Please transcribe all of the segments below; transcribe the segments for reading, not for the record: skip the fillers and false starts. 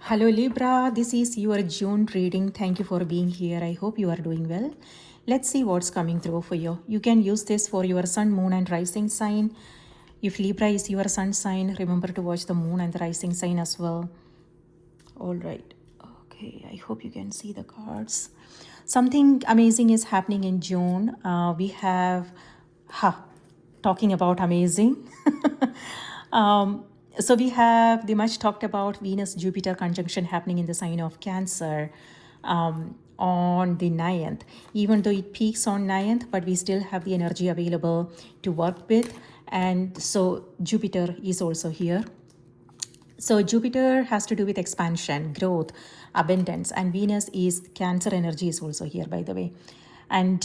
Hello Libra, this is your June reading. Thank you for being here. I hope you are doing well. Let's see what's coming through for you. You can use this for your sun, moon, and rising sign. If Libra is your sun sign, remember to watch the moon and the rising sign as well. All right. Okay, I hope you can see the cards. Something amazing is happening in June. We have, talking about amazing. um, so we have the much talked about Venus Jupiter conjunction happening in the sign of Cancer on the 9th. Even though it peaks on 9th, but we still have the energy available to work with. And so Jupiter is also here. So Jupiter has to do with expansion, growth, abundance, and Venus is Cancer energy is also here, by the way. And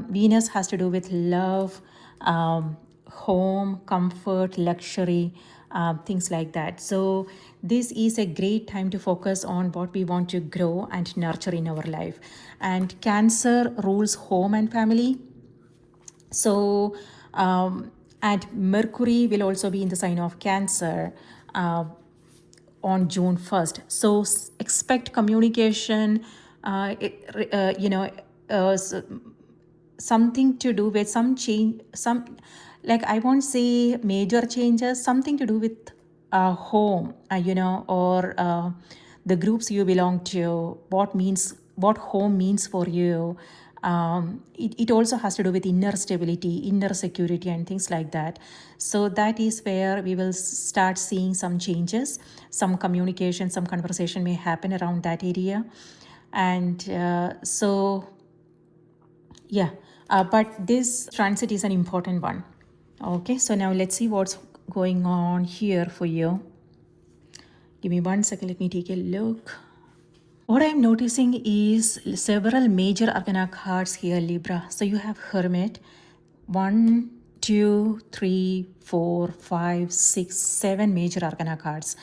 Venus has to do with love, home, comfort, luxury, things like that. So this is a great time to focus on what we want to grow and nurture in our life. And Cancer rules home and family. So, and Mercury will also be in the sign of Cancer on June 1st. So expect communication, something to do with some change, like I won't say major changes, something to do with home, or the groups you belong to, what home means for you. It also has to do with inner stability, inner security, and things like that. So that is where we will start seeing some changes, some communication, some conversation may happen around that area. And but this transit is an important one. Okay, so now let's see what's going on here for you. Give me 1 second, let me take a look. What I'm noticing is several major arcana cards here, Libra. So you have Hermit, 1, 2, 3, 4, 5, 6, 7 major arcana cards.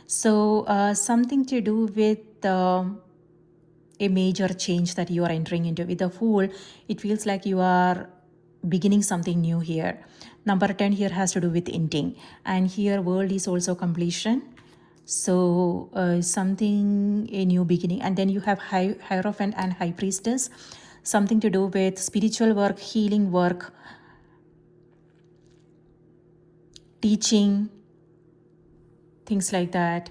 So something to do with a major change that you are entering into. With the Fool, it feels like you are beginning something new here. Number 10 here has to do with ending. And here world is also completion. So something, a new beginning. And then you have Hierophant and High Priestess, something to do with spiritual work, healing work, teaching, things like that.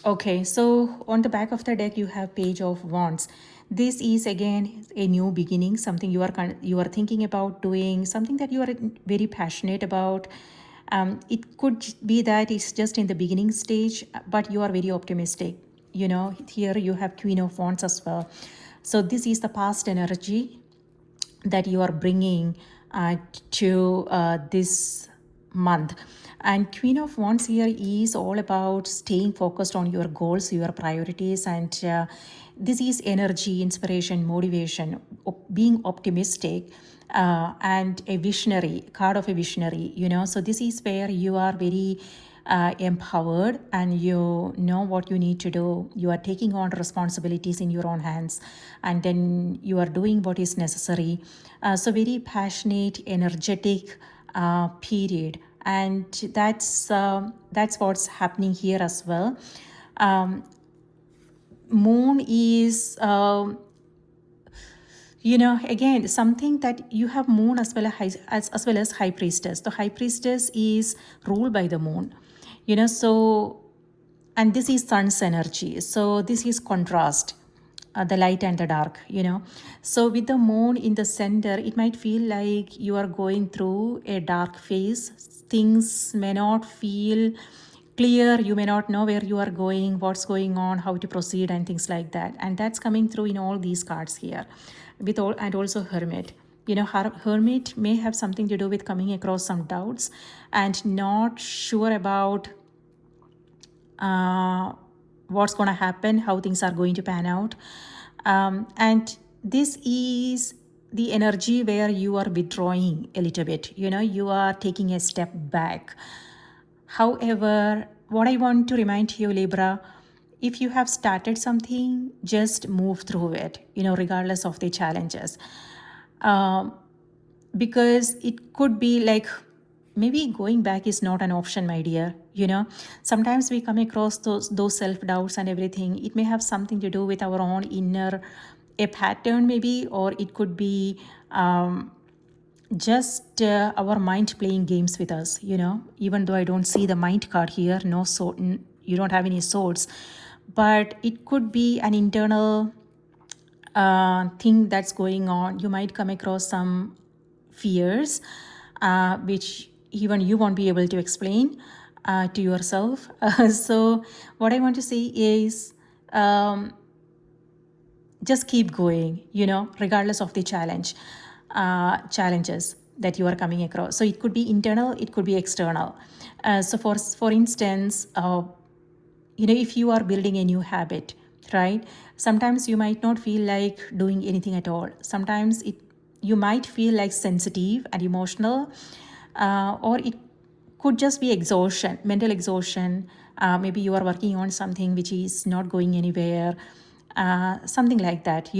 Okay, so on the back of the deck you have Page of Wands. This is again a new beginning, something you are thinking about doing, something that you are very passionate about. It could be that it's just in the beginning stage, but you are very optimistic. Here you have Queen of Wands as well. So this is the past energy that you are bringing to this month. And Queen of Wands here is all about staying focused on your goals, your priorities, and this is energy, inspiration, motivation, being optimistic, and a visionary, card of a visionary, So this is where you are very empowered and you know what you need to do. You are taking on responsibilities in your own hands and then you are doing what is necessary. So very passionate, energetic period. And that's what's happening here as well. Moon is again something that you have moon as well as high priestess. The high priestess is ruled by the moon, so, and this is sun's energy, so this is contrast, the light and the dark. So with the moon in the center, it might feel like you are going through a dark phase. Things may not feel clear, you may not know where you are going, what's going on, how to proceed, and things like that. And that's coming through in all these cards here, and also Hermit. Hermit may have something to do with coming across some doubts and not sure about what's going to happen, how things are going to pan out. And this is the energy where you are withdrawing a little bit, you are taking a step back. However, what I want to remind you, Libra, if you have started something, just move through it, regardless of the challenges. Because it could be like maybe going back is not an option, my dear. Sometimes we come across those self-doubts and everything. It may have something to do with our own inner a pattern maybe, or it could be just our mind playing games with us. Even though I don't see the mind card here, no sword, you don't have any swords, but it could be an internal thing that's going on. You might come across some fears which even you won't be able to explain to yourself. So what I want to say is just keep going, regardless of the challenges that you are coming across. So it could be internal, it could be external. So for instance, if you are building a new habit, right? Sometimes you might not feel like doing anything at all. Sometimes you might feel like sensitive and emotional, or it could just be exhaustion, mental exhaustion. Maybe you are working on something which is not going anywhere, something like that.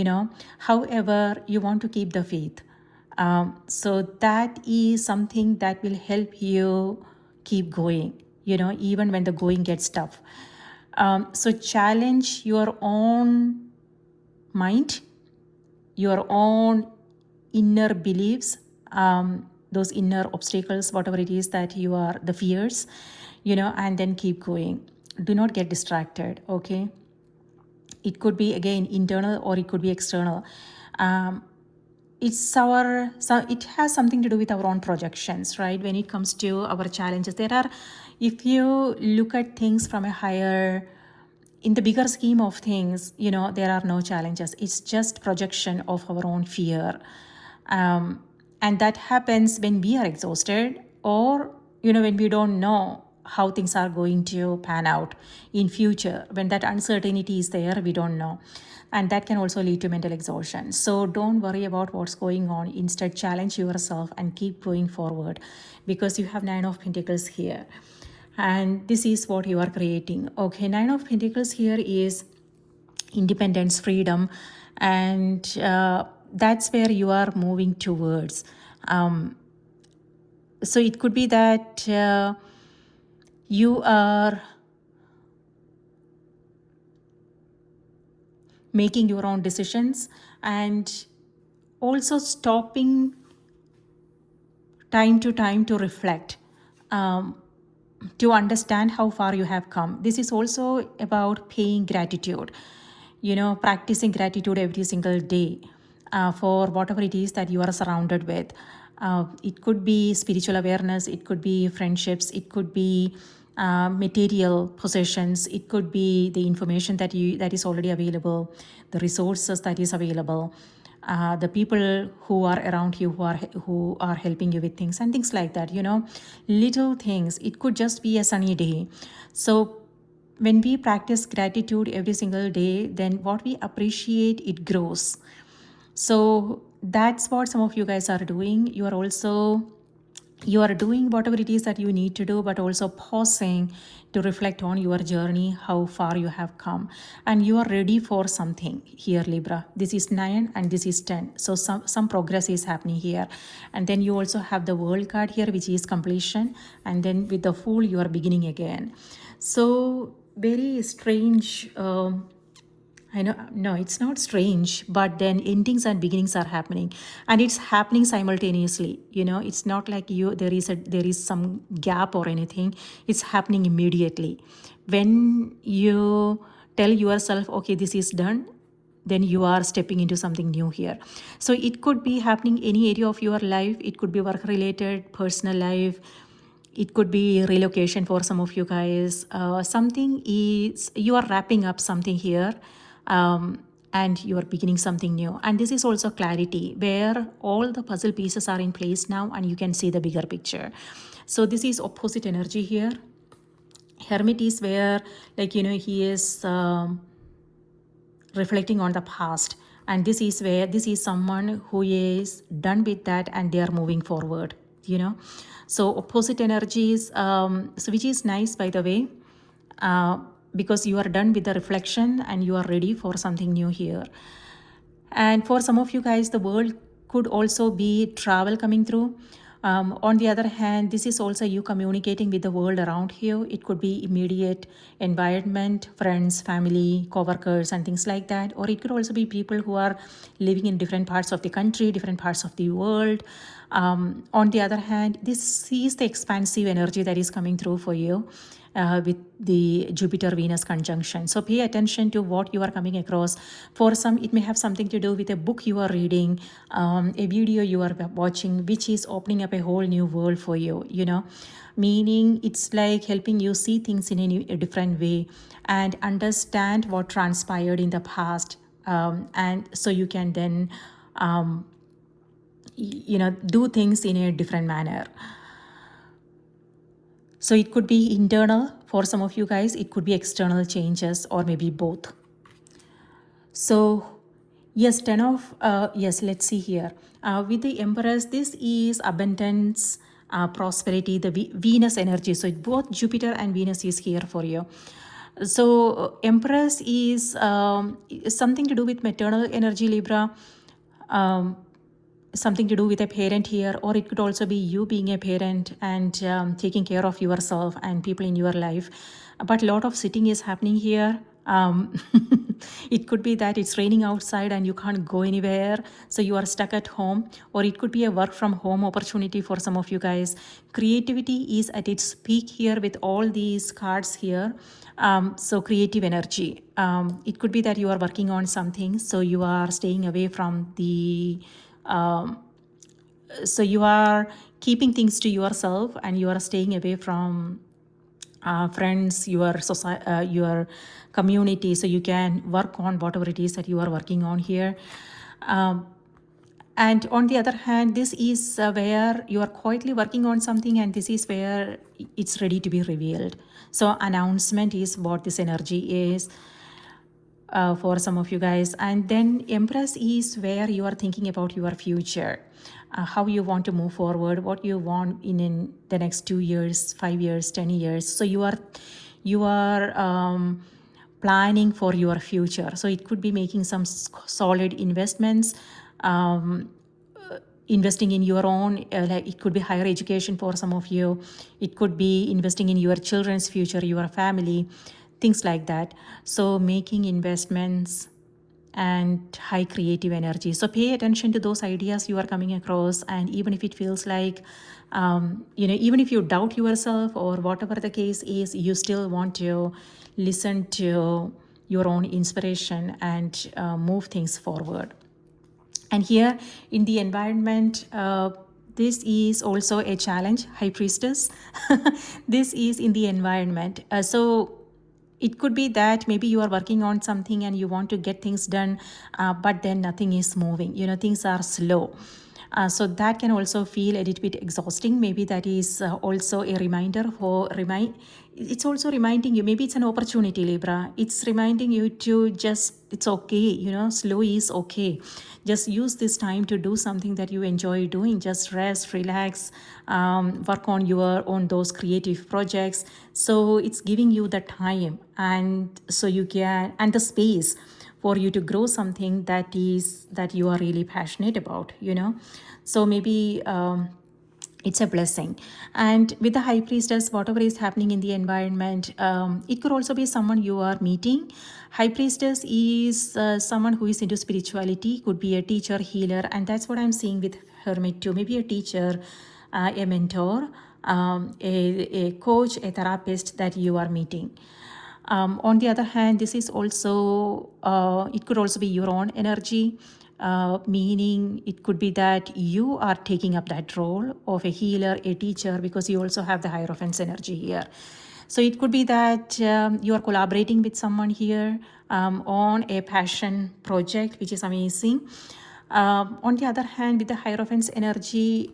However, you want to keep the faith. So that is something that will help you keep going, even when the going gets tough. So challenge your own mind, your own inner beliefs, those inner obstacles, whatever it is that you are, the fears, and then keep going. Do not get distracted, okay? It could be, again, internal or it could be external. It has something to do with our own projections, right? When it comes to our challenges, if you look at things from a higher, in the bigger scheme of things, there are no challenges. It's just projection of our own fear. And that happens when we are exhausted, or, when we don't know how things are going to pan out in future. When that uncertainty is there, we don't know. And that can also lead to mental exhaustion. So don't worry about what's going on. Instead, challenge yourself and keep going forward, because you have 9 of Pentacles here. And this is what you are creating. Okay, 9 of Pentacles here is independence, freedom, and that's where you are moving towards. So it could be that you are making your own decisions and also stopping time to time to reflect, to understand how far you have come. This is also about paying gratitude, practicing gratitude every single day for whatever it is that you are surrounded with. It could be spiritual awareness, it could be friendships, it could be material possessions, it could be the information that is already available, the resources that is available, the people who are around you, who are helping you with things and things like that. Little things. It could just be a sunny day. So when we practice gratitude every single day, then what we appreciate, it grows. So that's what some of you guys are doing. You are doing whatever it is that you need to do, but also pausing to reflect on your journey, how far you have come, and you are ready for something here, Libra. This is 9 and this is 10. So some progress is happening here. And then you also have the World card here, which is completion. And then with the Fool, you are beginning again. So very strange. I know, no, it's not strange, but then endings and beginnings are happening, and it's happening simultaneously. It's not like there is some gap or anything. It's happening immediately. When you tell yourself, okay, this is done, then you are stepping into something new here. So it could be happening any area of your life. It could be work related, personal life. It could be relocation for some of you guys. Something is, you are wrapping up something here, and you are beginning something new. And this is also clarity, where all the puzzle pieces are in place now and you can see the bigger picture. So this is opposite energy here. Hermit is where, he is reflecting on the past. And this is where, this is someone who is done with that and they are moving forward, So opposite energies, so which is nice, by the way, because you are done with the reflection and you are ready for something new here. And for some of you guys, the world could also be travel coming through. On the other hand, this is also you communicating with the world around you. It could be immediate environment, friends, family, co-workers, and things like that. Or it could also be people who are living in different parts of the country, different parts of the world. On the other hand, this is the expansive energy that is coming through for you. With the Jupiter-Venus conjunction. So pay attention to what you are coming across. For some, it may have something to do with a book you are reading, a video you are watching, which is opening up a whole new world for you, meaning it's like helping you see things in a different way and understand what transpired in the past. And so you can then, do things in a different manner. So it could be internal for some of you guys, it could be external changes, or maybe both. So yes, yes, let's see here. With the Empress, this is abundance, prosperity, the Venus energy. So both Jupiter and Venus is here for you. So Empress is something to do with maternal energy, Libra. Something to do with a parent here, or it could also be you being a parent and taking care of yourself and people in your life. But a lot of sitting is happening here. It could be that it's raining outside and you can't go anywhere, so you are stuck at home, or it could be a work from home opportunity for some of you guys. Creativity is at its peak here with all these cards here. So creative energy. It could be that you are working on something, so you are staying away from the so you are keeping things to yourself and you are staying away from friends, your society, your community, so you can work on whatever it is that you are working on here. And on the other hand, this is where you are quietly working on something, and this is where it's ready to be revealed. So announcement is what this energy is. For some of you guys. And then Empress is where you are thinking about your future, how you want to move forward, what you want in the next 2 years, 5 years, 10 years. So you are planning for your future. So it could be making some solid investments, investing in your own, like it could be higher education for some of you. It could be investing in your children's future, your family, things like that. So making investments and high creative energy. So pay attention to those ideas you are coming across. And even if it feels like, even if you doubt yourself or whatever the case is, you still want to listen to your own inspiration and move things forward. And here in the environment, this is also a challenge, High Priestess. This is in the environment. So it could be that maybe you are working on something and you want to get things done, but then nothing is moving. Things are slow. So that can also feel a little bit exhausting. Maybe that is also a reminder it's also reminding you, maybe it's an opportunity, Libra. It's reminding you to just, it's okay, slow is okay. Just use this time to do something that you enjoy doing. Just rest, relax, work on those creative projects. So it's giving you the time and so you can, and the space for you to grow something that you are really passionate about. So maybe it's a blessing. And with the High Priestess, whatever is happening in the environment, it could also be someone you are meeting. High Priestess is someone who is into spirituality, could be a teacher, healer, and that's what I'm seeing with Hermit too. Maybe a teacher, a mentor, a coach, a therapist that you are meeting. On the other hand, this is also, it could also be your own energy, meaning it could be that you are taking up that role of a healer, a teacher, because you also have the Hierophant's energy here. So it could be that you are collaborating with someone here on a passion project, which is amazing. On the other hand, with the Hierophant's energy,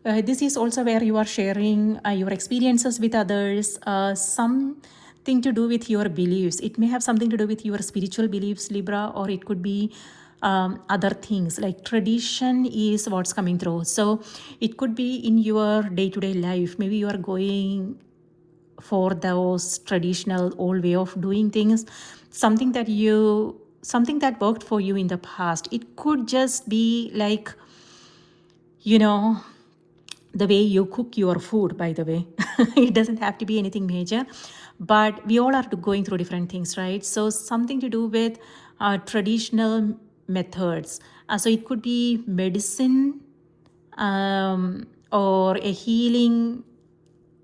this is also where you are sharing your experiences with others, something to do with your beliefs. It may have something to do with your spiritual beliefs, Libra, or it could be other things like tradition is what's coming through. So it could be in your day-to-day life. Maybe you are going for those traditional old way of doing things, something that you something that worked for you in the past. It could just be like, you know, the way you cook your food, by the way. It doesn't have to be anything major, but we all are going through different things, right? So something to do with traditional methods. So it could be medicine, or a healing,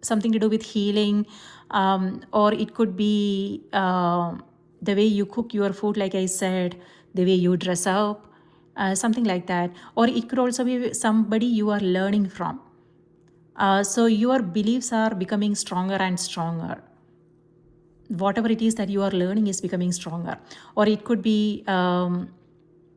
something to do with healing, or it could be the way you cook your food, like I said, the way you dress up, something like that. Or it could also be somebody you are learning from. So your beliefs are becoming stronger and stronger. Whatever it is that you are learning is becoming stronger. Or it could be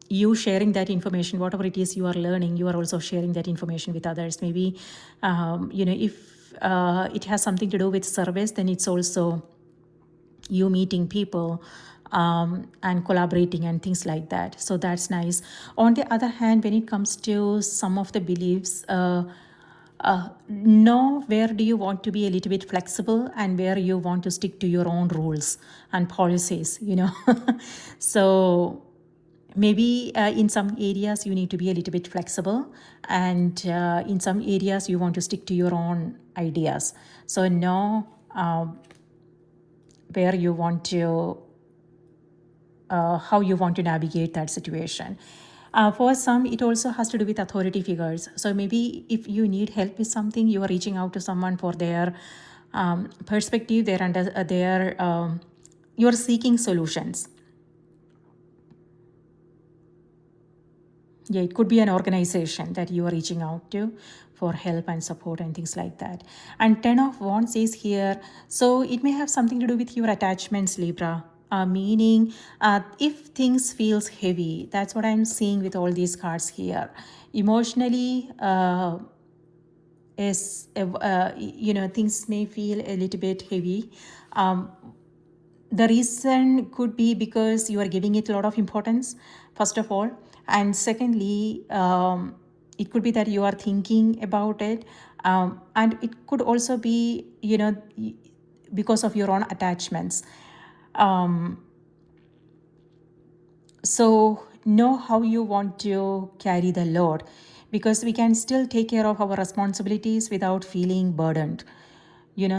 you sharing that information. Whatever it is you are learning, you are also sharing that information with others. Maybe if it has something to do with service, then it's also you meeting people and collaborating and things like that. So that's nice. On the other hand, when it comes to some of the beliefs, know where do you want to be a little bit flexible and where you want to stick to your own rules and policies, So maybe in some areas you need to be a little bit flexible, and in some areas you want to stick to your own ideas. So know where you want to, how you want to navigate that situation. For some, it also has to do with authority figures. So maybe if you need help with something, you are reaching out to someone for their perspective, you're seeking solutions. Yeah, it could be an organization that you are reaching out to for help and support and things like that. And 10 of Wands is here. So it may have something to do with your attachments, Libra. Meaning, if things feels heavy, that's what I'm seeing with all these cards here. Emotionally, things may feel a little bit heavy. The reason could be because you are giving it a lot of importance, first of all. And secondly, it could be that you are thinking about it. And it could also be, because of your own attachments. So know how you want to carry the load, because we can still take care of our responsibilities without feeling burdened.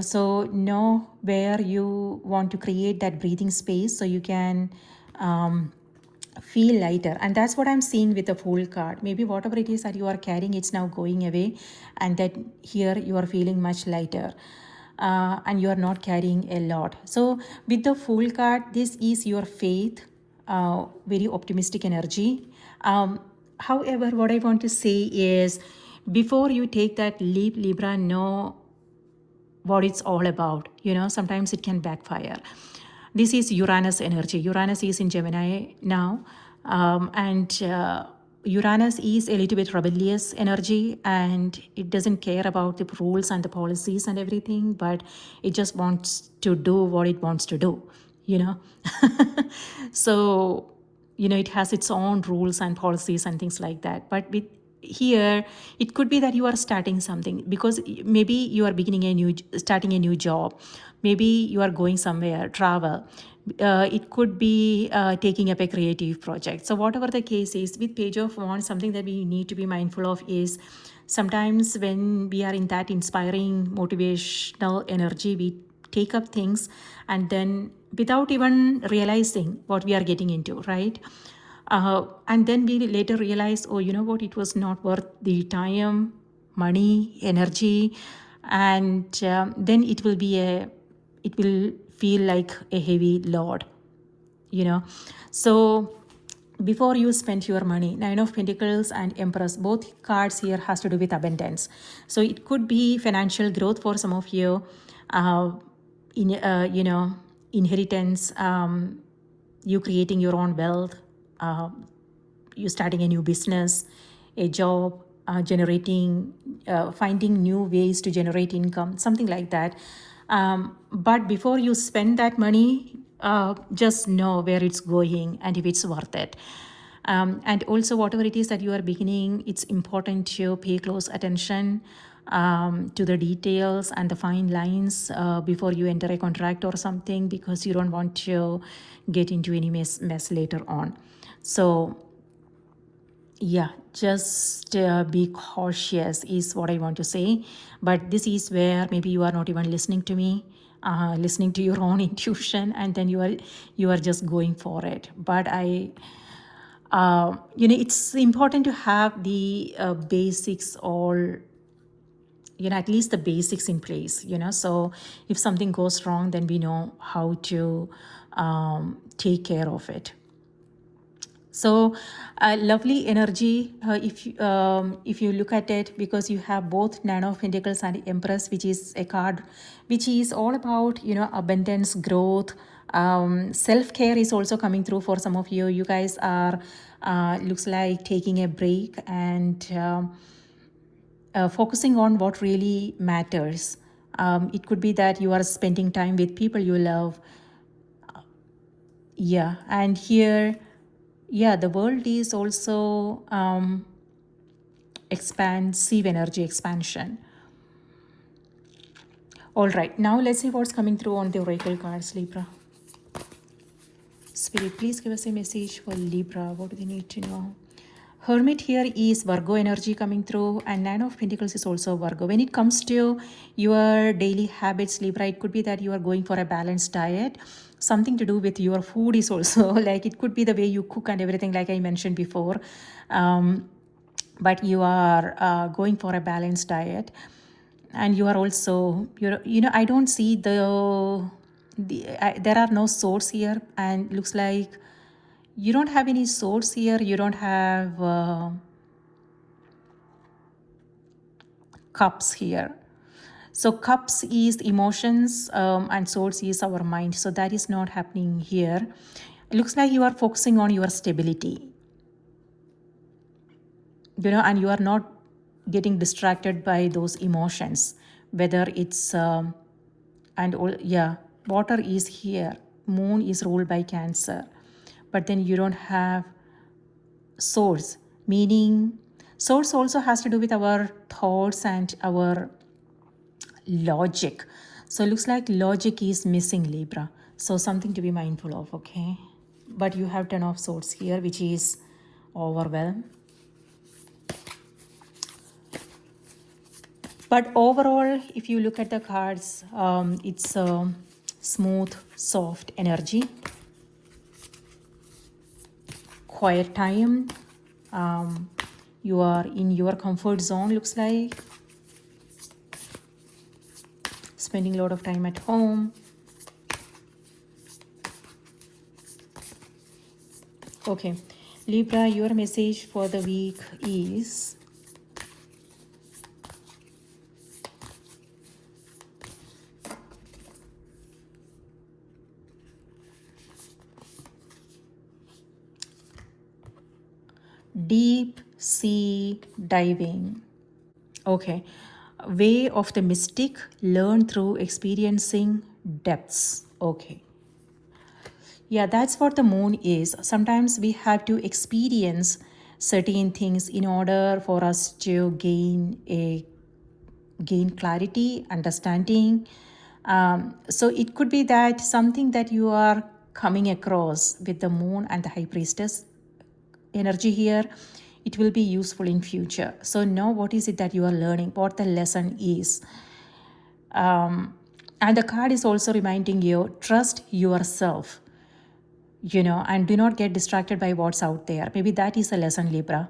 So know where you want to create that breathing space so you can feel lighter. And that's what I'm seeing with the Fool card. Maybe whatever it is that you are carrying, it's now going away, and that here you are feeling much lighter. And you are not carrying a lot. So with the Fool card, this is your faith, very optimistic energy. However, what I want to say is, before you take that leap, Libra, know what it's all about. Sometimes it can backfire. This is Uranus energy. Uranus is in Gemini now, and Uranus is a little bit rebellious energy, and it doesn't care about the rules and the policies and everything, but it just wants to do what it wants to do. So it has its own rules and policies and things like that. But with here, it could be that you are starting something, because maybe you are starting a new job. Maybe you are going somewhere, travel. It could be taking up a creative project. So whatever the case is, with Page of Wands, something that we need to be mindful of is, sometimes when we are in that inspiring, motivational energy, we take up things, and then without even realizing what we are getting into, right? And then we later realize, oh, you know what, it was not worth the time, money, energy, and then it will feel like a heavy load. So before you spend your money, Nine of Pentacles and Empress, both cards here has to do with abundance. So it could be financial growth for some of you, inheritance, you creating your own wealth, you starting a new business, a job, finding new ways to generate income, something like that. But before you spend that money, just know where it's going and if it's worth it. And also, whatever it is that you are beginning, it's important to pay close attention. to the details and the fine lines before you enter a contract or something, because you don't want to get into any mess later on. So yeah, just be cautious is what I want to say. But this is where maybe you are not even listening to me, listening to your own intuition, and then you are just going for it. But it's important to have the basics all, at least the basics in place, so if something goes wrong, then we know how to take care of it. So lovely energy, if you look at it, because you have both Nine of Pentacles and Empress, which is a card which is all about abundance, growth. Self-care is also coming through for some of you. You guys are looks like taking a break and focusing on what really matters. It could be that you are spending time with people you love. Yeah, and here, yeah, the world is also expansive energy expansion. All right, now let's see what's coming through on the oracle cards, Libra. Spirit, please give us a message for Libra. What do they need to know? Hermit here is Virgo energy coming through, and Nine of Pentacles is also Virgo. When it comes to your daily habits, Libra, it could be that you are going for a balanced diet. Something to do with your food is also like it could be the way you cook and everything, like I mentioned before. But you are going for a balanced diet, and you are also I don't see there are no swords here, and looks like you don't have any swords here. You don't have cups here. So cups is emotions, and swords is our mind. So that is not happening here. It looks like you are focusing on your stability, and you are not getting distracted by those emotions, whether it's water is here. Moon is ruled by Cancer, but then you don't have source, meaning source also has to do with our thoughts and our logic. So it looks like logic is missing, Libra. So something to be mindful of, okay? But you have Ten of Swords here, which is overwhelm. But overall, if you look at the cards, it's a smooth, soft energy. Quiet time. You are in your comfort zone, looks like. Spending a lot of time at home. Okay, Libra, your message for the week is deep sea diving. Okay, way of the mystic, learn through experiencing depths. Okay. Yeah, that's what the moon is. Sometimes we have to experience certain things in order for us to gain clarity, understanding. So it could be that something that you are coming across with the moon and the high priestess energy here, it will be useful in future. So know what is it that you are learning, what the lesson is. And the card is also reminding you, trust yourself, and do not get distracted by what's out there. Maybe that is a lesson, Libra.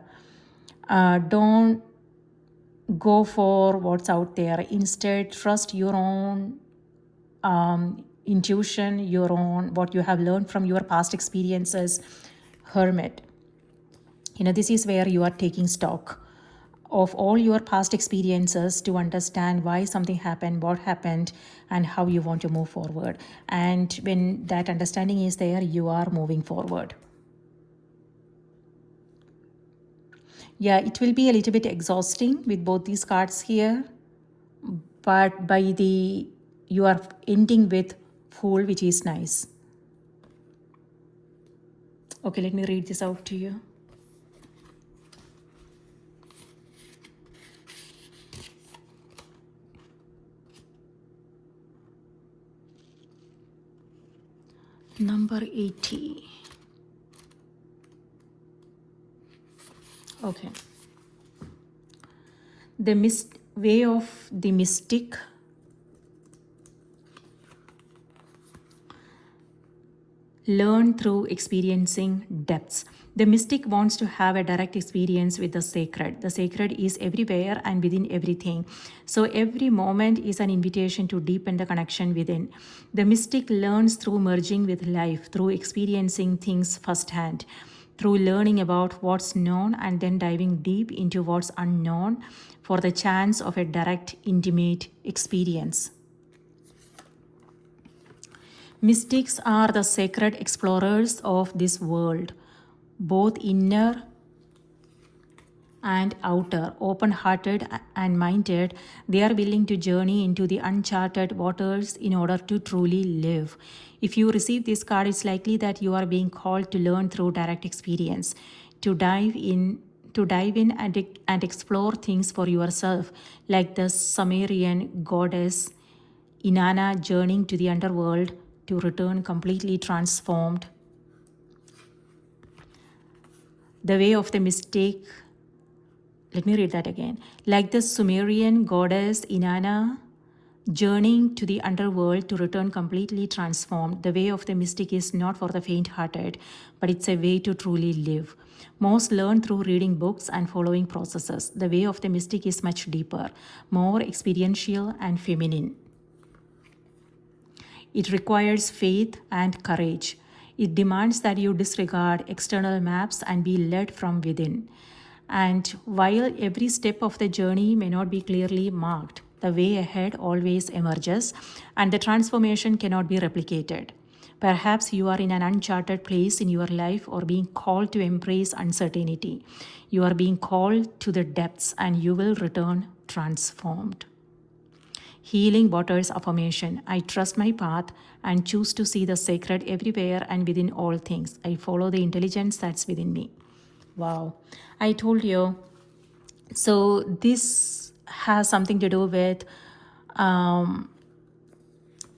Don't go for what's out there. Instead, trust your own intuition, your own, what you have learned from your past experiences. Hermit. This is where you are taking stock of all your past experiences to understand why something happened, what happened, and how you want to move forward. And when that understanding is there, you are moving forward. Yeah, it will be a little bit exhausting with both these cards here, but you are ending with Fool, which is nice. Okay, let me read this out to you. Number 80. Okay. The way of the mystic. Learn through experiencing depths. The mystic wants to have a direct experience with the sacred. The sacred is everywhere and within everything. So every moment is an invitation to deepen the connection within. The mystic learns through merging with life, through experiencing things firsthand, through learning about what's known and then diving deep into what's unknown for the chance of a direct, intimate experience. Mystics are the sacred explorers of this world, both inner and outer, open-hearted and minded. They are willing to journey into the uncharted waters in order to truly live. If you receive this card, it's likely that you are being called to learn through direct experience, to dive in and explore things for yourself, like the Sumerian goddess Inanna journeying to the underworld to return completely transformed. The way of the mystic. Let me read that again. Like the Sumerian goddess Inanna journeying to the underworld to return completely transformed, the way of the mystic is not for the faint-hearted, but it's a way to truly live. Most learn through reading books and following processes. The way of the mystic is much deeper, more experiential and feminine. It requires faith and courage. It demands that you disregard external maps and be led from within. And while every step of the journey may not be clearly marked, the way ahead always emerges, and the transformation cannot be replicated. Perhaps you are in an uncharted place in your life or being called to embrace uncertainty. You are being called to the depths, and you will return transformed. Healing Waters affirmation. I trust my path and choose to see the sacred everywhere and within all things. I follow the intelligence that's within me. Wow. I told you. So this has something to do with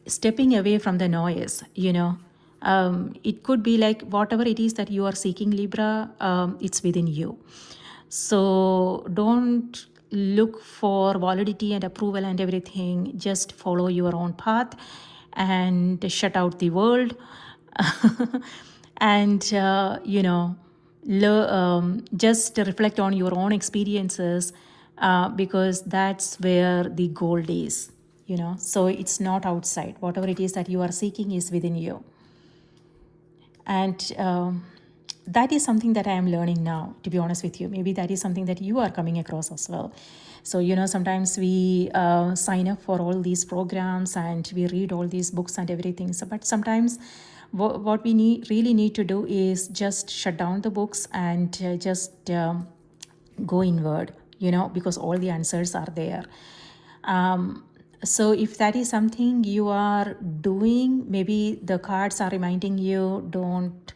stepping away from the noise, it could be like whatever it is that you are seeking, Libra, it's within you. So don't look for validity and approval and everything. Just follow your own path and shut out the world. And, just reflect on your own experiences, because that's where the gold is. So it's not outside. Whatever it is that you are seeking is within you. And that is something that I am learning now, to be honest with you. Maybe that is something that you are coming across as well. So, sometimes we sign up for all these programs and we read all these books and everything. So, but sometimes what we really need to do is just shut down the books and just go inward, because all the answers are there. So if that is something you are doing, maybe the cards are reminding you, don't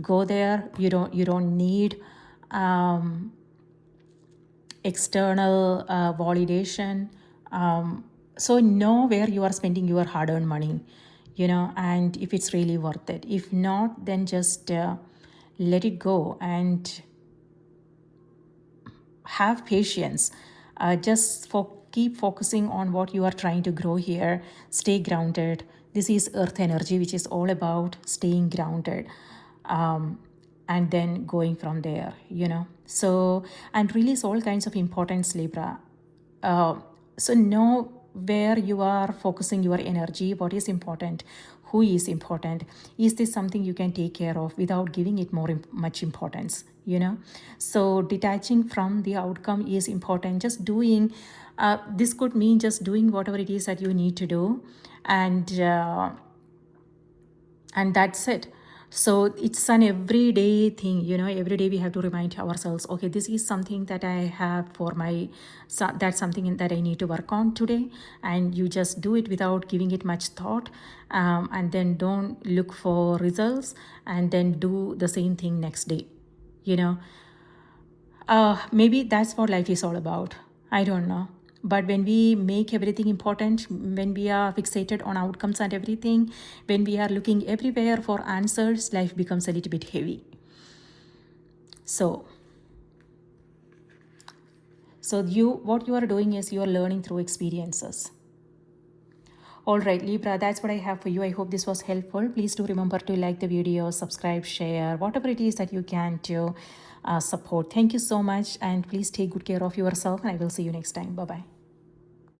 go there. You don't need external validation. So know where you are spending your hard-earned money, and if it's really worth it. If not, then just let it go and have patience. Just keep focusing on what you are trying to grow here. Stay grounded. This is earth energy, which is all about staying grounded, and then going from there, So, and release all kinds of importance, Libra. So know where you are focusing your energy, what is important, who is important. Is this something you can take care of without giving it much importance, So detaching from the outcome is important. Just doing, this could mean just doing whatever it is that you need to do, and that's it. So it's an everyday thing, every day we have to remind ourselves, okay, this is something that I have for that's something that I need to work on today. And you just do it without giving it much thought, and then don't look for results and then do the same thing next day, maybe that's what life is all about. I don't know. But when we make everything important, when we are fixated on outcomes and everything, when we are looking everywhere for answers, life becomes a little bit heavy. So what you are doing is you are learning through experiences. All right, Libra, that's what I have for you. I hope this was helpful. Please do remember to like the video, subscribe, share, whatever it is that you can to support. Thank you so much, and please take good care of yourself, and I will see you next time. Bye-bye.